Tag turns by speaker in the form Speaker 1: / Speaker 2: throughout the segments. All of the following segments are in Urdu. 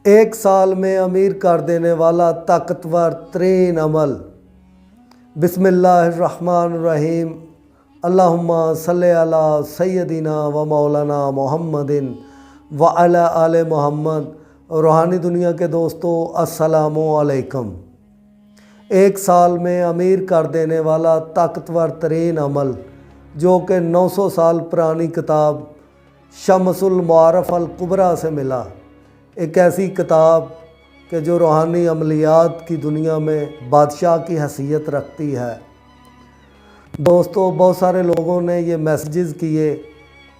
Speaker 1: ایک سال میں امیر کر دینے والا طاقتور ترین عمل۔ بسم اللہ الرحمن الرحیم۔ اللہم صلی علی سیدنا و مولانا محمد و علی آل محمد۔ روحانی دنیا کے دوستو السلام علیکم۔ ایک سال میں امیر کر دینے والا طاقتور ترین عمل، جو کہ 900 سال پرانی کتاب شمس المعارف الکبریٰ سے ملا۔ ایک ایسی کتاب کہ جو روحانی عملیات کی دنیا میں بادشاہ کی حیثیت رکھتی ہے۔ دوستو، بہت سارے لوگوں نے یہ میسیجز کیے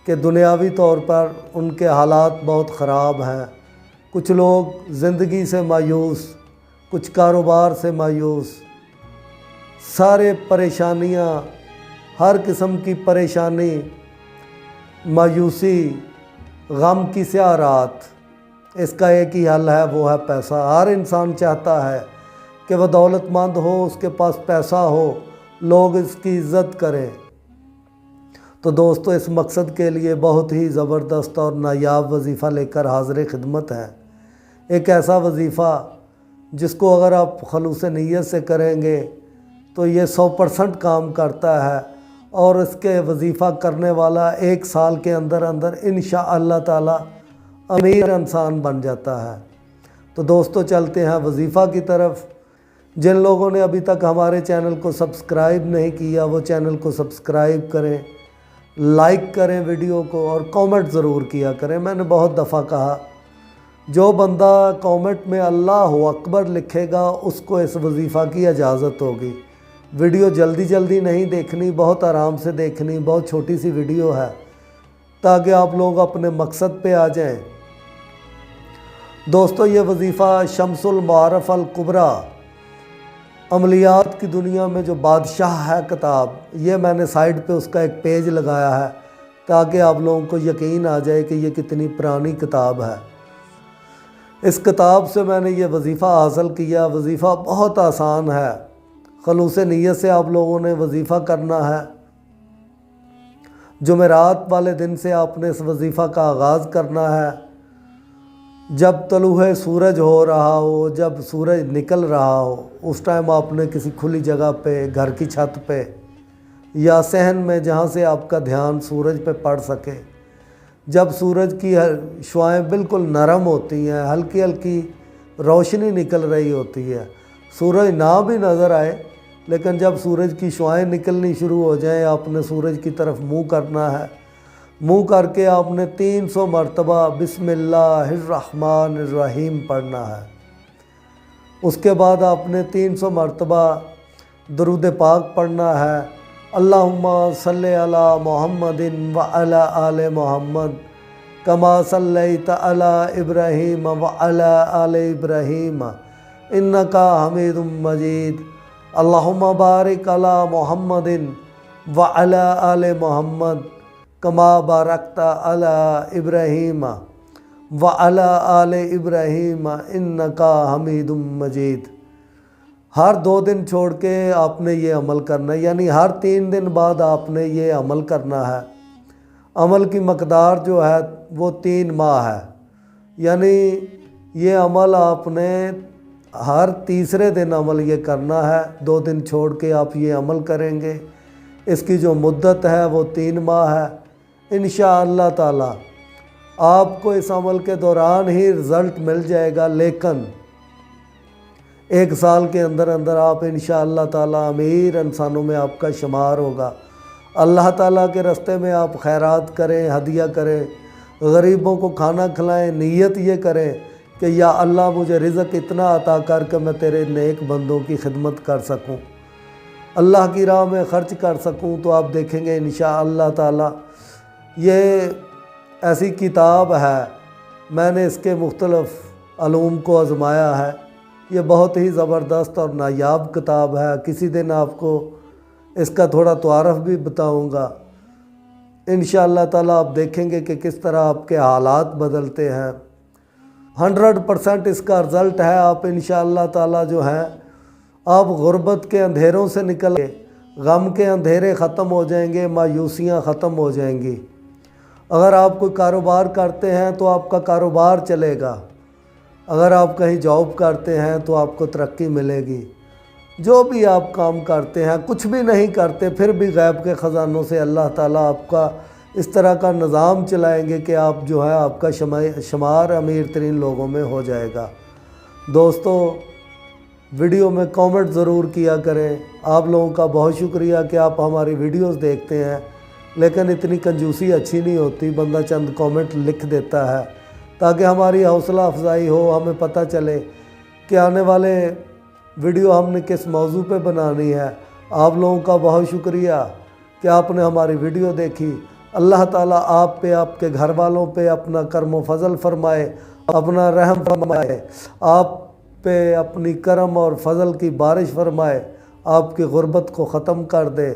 Speaker 1: کہ دنیاوی طور پر ان کے حالات بہت خراب ہیں۔ کچھ لوگ زندگی سے مایوس، کچھ کاروبار سے مایوس، سارے پریشانیاں، ہر قسم کی پریشانی، مایوسی، غم کی سیاہ رات۔ اس کا ایک ہی حل ہے، وہ ہے پیسہ۔ ہر انسان چاہتا ہے کہ وہ دولت مند ہو، اس کے پاس پیسہ ہو، لوگ اس کی عزت کریں۔ تو دوستو، اس مقصد کے لیے بہت ہی زبردست اور نایاب وظیفہ لے کر حاضر خدمت ہے۔ ایک ایسا وظیفہ جس کو اگر آپ خلوص نیت سے کریں گے تو یہ 100% کام کرتا ہے، اور اس کے وظیفہ کرنے والا ایک سال کے اندر انشاءاللہ تعالی امیر انسان بن جاتا ہے۔ تو دوستو، چلتے ہیں وظیفہ کی طرف۔ جن لوگوں نے ابھی تک ہمارے چینل کو سبسکرائب نہیں کیا، وہ چینل کو سبسکرائب کریں، لائک کریں ویڈیو کو، اور کامنٹ ضرور کیا کریں۔ میں نے بہت دفعہ کہا، جو بندہ کامنٹ میں اللہ اکبر لکھے گا اس کو اس وظیفہ کی اجازت ہوگی۔ ویڈیو جلدی جلدی نہیں دیکھنی، بہت آرام سے دیکھنی۔ بہت چھوٹی سی ویڈیو ہے تاکہ آپ لوگ اپنے مقصد پہ آ جائیں۔ دوستو، یہ وظیفہ شمس المعارف الکبریٰ، عملیات کی دنیا میں جو بادشاہ ہے کتاب، یہ میں نے سائٹ پہ اس کا ایک پیج لگایا ہے تاکہ آپ لوگوں کو یقین آ جائے کہ یہ کتنی پرانی کتاب ہے۔ اس کتاب سے میں نے یہ وظیفہ حاصل کیا۔ وظیفہ بہت آسان ہے، خلوص نیت سے آپ لوگوں نے وظیفہ کرنا ہے۔ جمعرات والے دن سے آپ نے اس وظیفہ کا آغاز کرنا ہے۔ جب طلوع سورج ہو رہا ہو، جب سورج نکل رہا ہو، اس ٹائم آپ نے کسی کھلی جگہ پہ، گھر کی چھت پہ یا صحن میں، جہاں سے آپ کا دھیان سورج پہ پڑ سکے، جب سورج کی شعاعیں بالکل نرم ہوتی ہیں، ہلکی ہلکی روشنی نکل رہی ہوتی ہے، سورج نہ بھی نظر آئے، لیکن جب سورج کی شعاعیں نکلنی شروع ہو جائیں، آپ نے سورج کی طرف منہ کرنا ہے۔ منہ کر کے آپ نے 300 مرتبہ بسم اللہ الرحمن الرحیم پڑھنا ہے۔ اس کے بعد آپ نے 300 مرتبہ درود پاک پڑھنا ہے۔ اللہم صلی علی محمد و علی آل محمد کما صلیت علی ابراہیم و علی آل ابراہیم انکا حمید مجید۔ اللہم بارک علی محمد و علی آل محمد کما بارکت علی ابراہیم و علی آل ابراہیم انکا حمید مجید۔ ہر 2 دن چھوڑ کے آپ نے یہ عمل کرنا ہے، یعنی ہر 3 دن بعد آپ نے یہ عمل کرنا ہے۔ عمل کی مقدار جو ہے وہ 3 ماہ ہے، یعنی یہ عمل آپ نے ہر تیسرے دن عمل یہ کرنا ہے۔ 2 دن چھوڑ کے آپ یہ عمل کریں گے۔ اس کی جو مدت ہے وہ 3 ماہ ہے۔ انشاءاللہ تعالی آپ کو اس عمل کے دوران ہی رزلٹ مل جائے گا، لیکن 1 سال کے اندر آپ انشاءاللہ تعالی امیر انسانوں میں آپ کا شمار ہوگا۔ اللہ تعالیٰ کے راستے میں آپ خیرات کریں، ہدیہ کریں، غریبوں کو کھانا کھلائیں، نیت یہ کریں کہ یا اللہ مجھے رزق اتنا عطا کر کے میں تیرے نیک بندوں کی خدمت کر سکوں، اللہ کی راہ میں خرچ کر سکوں۔ تو آپ دیکھیں گے انشاءاللہ تعالی یہ ایسی کتاب ہے، میں نے اس کے مختلف علوم کو آزمایا ہے۔ یہ بہت ہی زبردست اور نایاب کتاب ہے۔ کسی دن آپ کو اس کا تھوڑا تعارف بھی بتاؤں گا۔ انشاءاللہ تعالی آپ دیکھیں گے کہ کس طرح آپ کے حالات بدلتے ہیں۔ 100% اس کا رزلٹ ہے۔ آپ انشاءاللہ تعالی جو ہیں، آپ غربت کے اندھیروں سے نکل گے، غم کے اندھیرے ختم ہو جائیں گے، مایوسیاں ختم ہو جائیں گی۔ اگر آپ کوئی کاروبار کرتے ہیں تو آپ کا کاروبار چلے گا۔ اگر آپ کہیں جاب کرتے ہیں تو آپ کو ترقی ملے گی، جو بھی آپ کام کرتے ہیں، کچھ بھی نہیں کرتے پھر بھی غیب کے خزانوں سے اللہ تعالیٰ آپ کا اس طرح کا نظام چلائیں گے کہ آپ جو ہے آپ کا شمار امیر ترین لوگوں میں ہو جائے گا۔ دوستو، ویڈیو میں کامنٹ ضرور کیا کریں۔ آپ لوگوں کا بہت شکریہ کہ آپ ہماری ویڈیوز دیکھتے ہیں، لیکن اتنی کنجوسی اچھی نہیں ہوتی، بندہ چند کامنٹ لکھ دیتا ہے تاکہ ہماری حوصلہ افزائی ہو، ہمیں پتہ چلے کہ آنے والے ویڈیو ہم نے کس موضوع پہ بنانی ہے۔ آپ لوگوں کا بہت شکریہ کہ آپ نے ہماری ویڈیو دیکھی۔ اللہ تعالیٰ آپ پہ، آپ کے گھر والوں پہ اپنا کرم و فضل فرمائے، اپنا رحم فرمائے، آپ پہ اپنی کرم اور فضل کی بارش فرمائے، آپ کی غربت کو ختم کر دے۔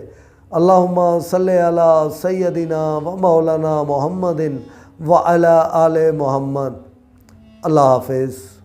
Speaker 1: اللہم صلی علی سیدنا و مولانا محمد وعلی آل محمد۔ اللہ حافظ۔